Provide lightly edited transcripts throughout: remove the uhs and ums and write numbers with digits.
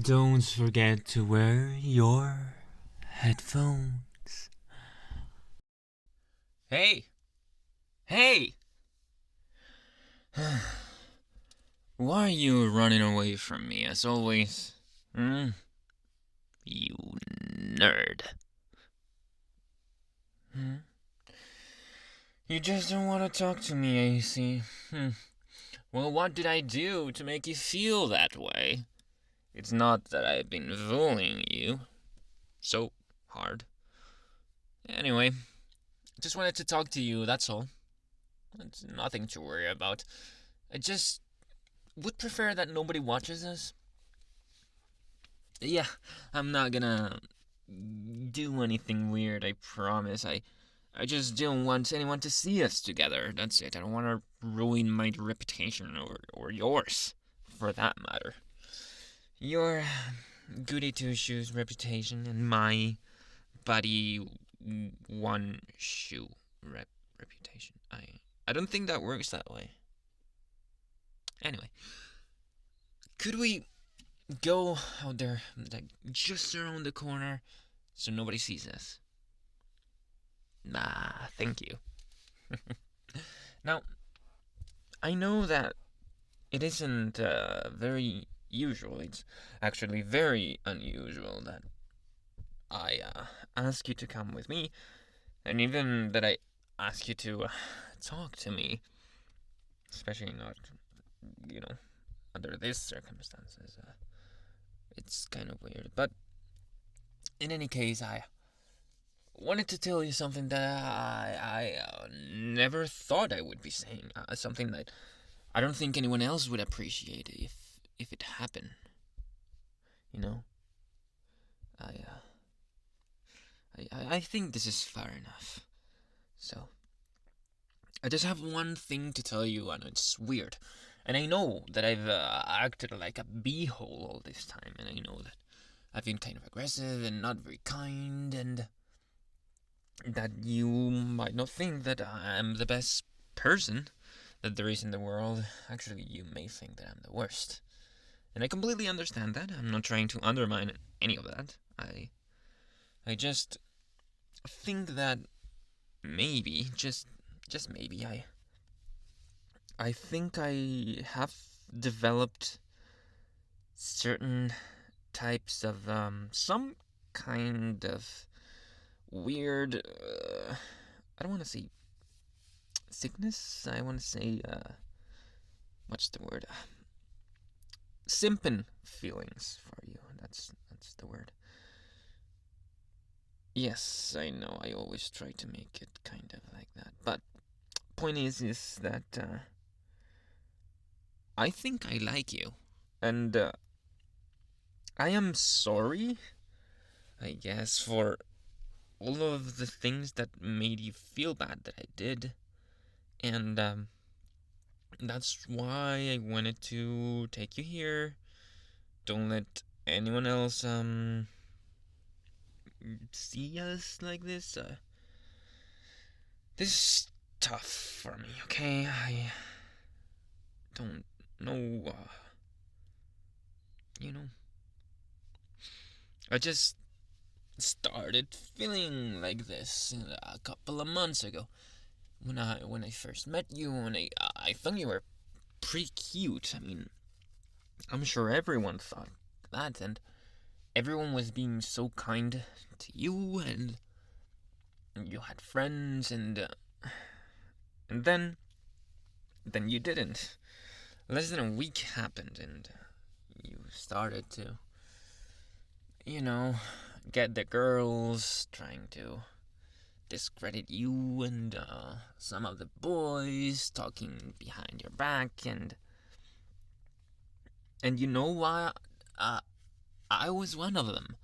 Don't forget to wear your headphones. Hey! Hey! Why are you running away from me as always? You nerd. You just don't want to talk to me, I see. Well, what did I do to make you feel that way? It's not that I've been bullying you so hard. Anyway, just wanted to talk to you, that's all. It's nothing to worry about. I just would prefer that nobody watches us. Yeah, I'm not gonna do anything weird, I promise. I just don't want anyone to see us together. That's it. I don't want to ruin my reputation or yours, for that matter. Your goody two shoes reputation and my buddy one shoe reputation. I don't think that works that way. Anyway, could we go out there, like just around the corner, so nobody sees us? Nah, thank you. Now, I know that it isn't very usual. It's actually very unusual that I ask you to come with me, and even that I ask you to talk to me, especially not, under these circumstances. It's kind of weird. But in any case, I wanted to tell you something that I never thought I would be saying. Something that I don't think anyone else would appreciate if it happened. You know, I I think this is far enough. So I just have one thing to tell you, and it's weird. And I know that I've acted like a beehole all this time, and I know that I've been kind of aggressive and not very kind, and that you might not think that I'm the best person that there is in the world. Actually, you may think that I'm the worst. And I completely understand that. I'm not trying to undermine any of that. I just think that maybe, just maybe, I think I have developed certain types of some kind of weird I don't want to say sickness. I want to say what's the word? Simpin feelings for you. That's the word. Yes, I know. I always try to make it kind of like that, but point is that I think I like you, and I am sorry, I guess, for all of the things that made you feel bad that I did, and that's why I wanted to take you here. Don't let anyone else see us like this. This is tough for me, okay? I don't know, you know. I just started feeling like this a couple of months ago when I first met you, and I thought you were pretty cute. I mean, I'm sure everyone thought that, and everyone was being so kind to you, and you had friends, and then you didn't. Less than a week happened, and you started to, you know, get the girls trying to discredit you, and some of the boys talking behind your back, and you know why? I was one of them,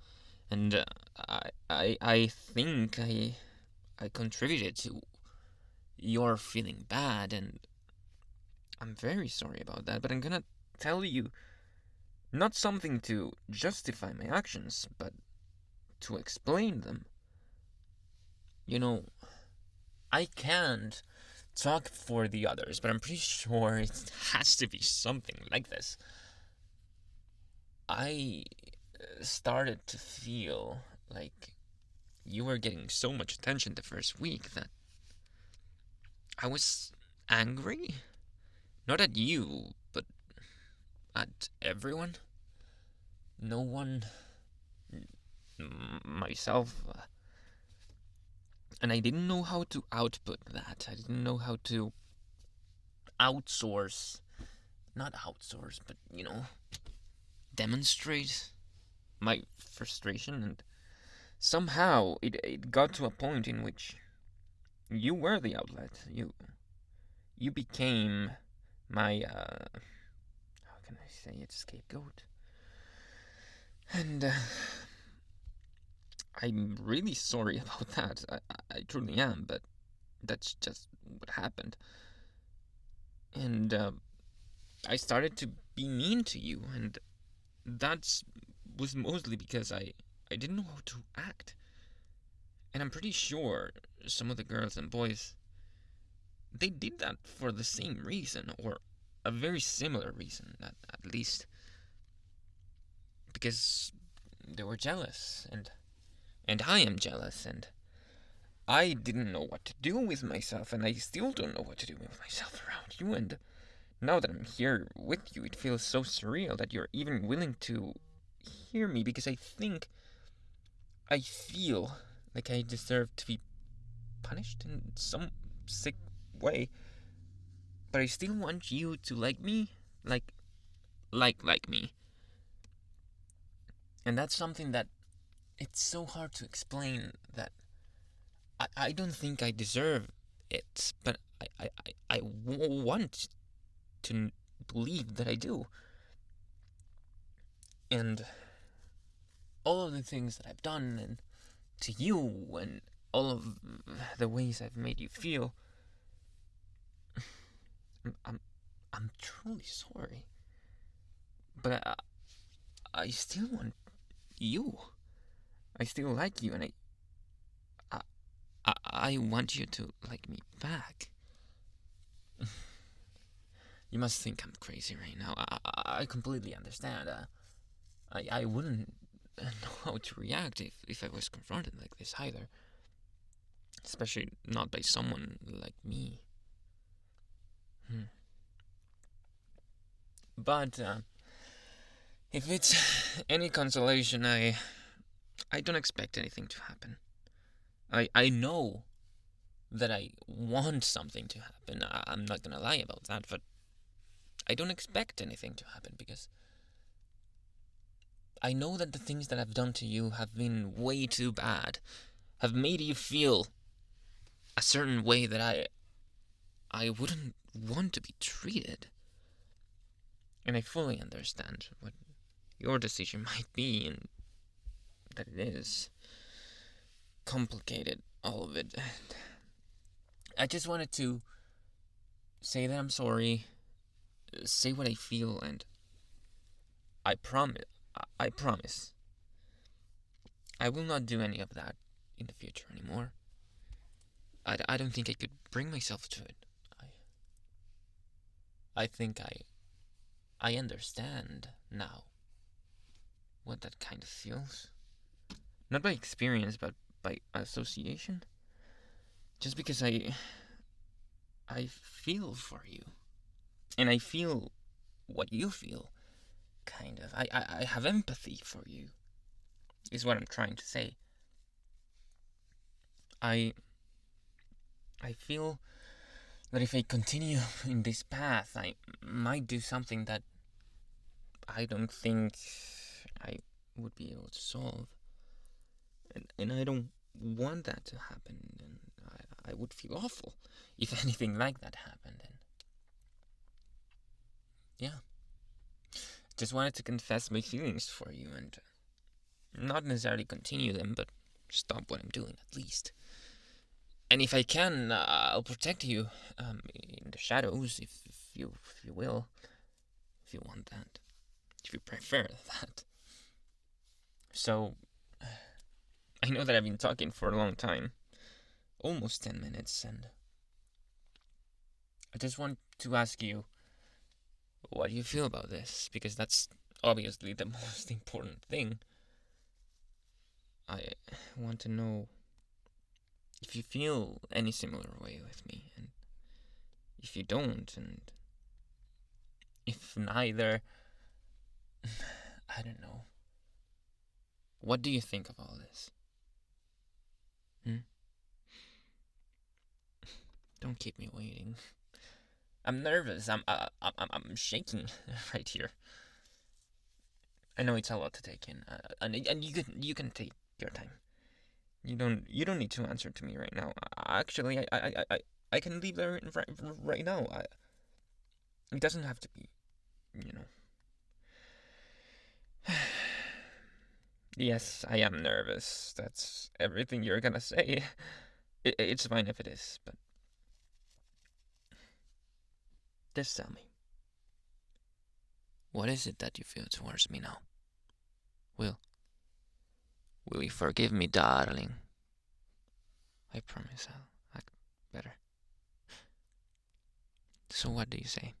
and I think I contributed to your feeling bad, and I'm very sorry about that. But I'm gonna tell you not something to justify my actions, but to explain them. You know, I can't talk for the others, but I'm pretty sure it has to be something like this. I started to feel like you were getting so much attention the first week that I was angry. Not at you, but at everyone. No one. Myself. And I didn't know how to output that. I didn't know how to outsource. Not outsource, but, demonstrate my frustration. And somehow it got to a point in which you were the outlet. You became my, how can I say it, scapegoat. And I'm really sorry about that. I truly am, but that's just what happened. And I started to be mean to you, and that was mostly because I didn't know how to act. And I'm pretty sure some of the girls and boys, they did that for the same reason, or a very similar reason, at least. Because they were jealous, and I am jealous, and I didn't know what to do with myself, and I still don't know what to do with myself around you, and now that I'm here with you, it feels so surreal that you're even willing to hear me, because I feel like I deserve to be punished in some sick way, but I still want you to like me, like me. And that's something that it's so hard to explain, that I don't think I deserve it, but I want to believe that I do. And all of the things that I've done, and to you, and all of the ways I've made you feel, I'm truly sorry. But I still want you. I still like you, and I want you to like me back. You must think I'm crazy right now. I completely understand. I wouldn't know how to react if I was confronted like this either. Especially not by someone like me. But if it's any consolation, I don't expect anything to happen. I know that I want something to happen. I'm not gonna lie about that, but I don't expect anything to happen, because I know that the things that I've done to you have been way too bad, have made you feel a certain way that I wouldn't want to be treated. And I fully understand what your decision might be, and that it is complicated, all of it. I just wanted to say that I'm sorry, say what I feel, and I promise, I will not do any of that in the future anymore. I don't think I could bring myself to it. I think I understand now what that kind of feels. Not by experience, but by association. Just because I feel for you. And I feel what you feel, kind of. I have empathy for you, is what I'm trying to say. I feel that if I continue in this path, I might do something that I don't think I would be able to solve. And I don't want that to happen, and I would feel awful if anything like that happened. And yeah, just wanted to confess my feelings for you, and not necessarily continue them, but stop what I'm doing at least. And if I can, I'll protect you in the shadows, if you will, if you want that, if you prefer that. So, I know that I've been talking for a long time, almost 10 minutes, and I just want to ask you, what do you feel about this? Because that's obviously the most important thing. I want to know if you feel any similar way with me, and if you don't, and if neither, I don't know. What do you think of all this? Don't keep me waiting. I'm nervous. I'm shaking right here. I know it's a lot to take in, and you can take your time. You don't need to answer to me right now. Actually, I can leave there right now. It doesn't have to be, you know. Yes, I am nervous. That's everything you're gonna say. It's fine if it is, but just tell me. What is it that you feel towards me now? Will you forgive me, darling? I promise I'll act better. So what do you say?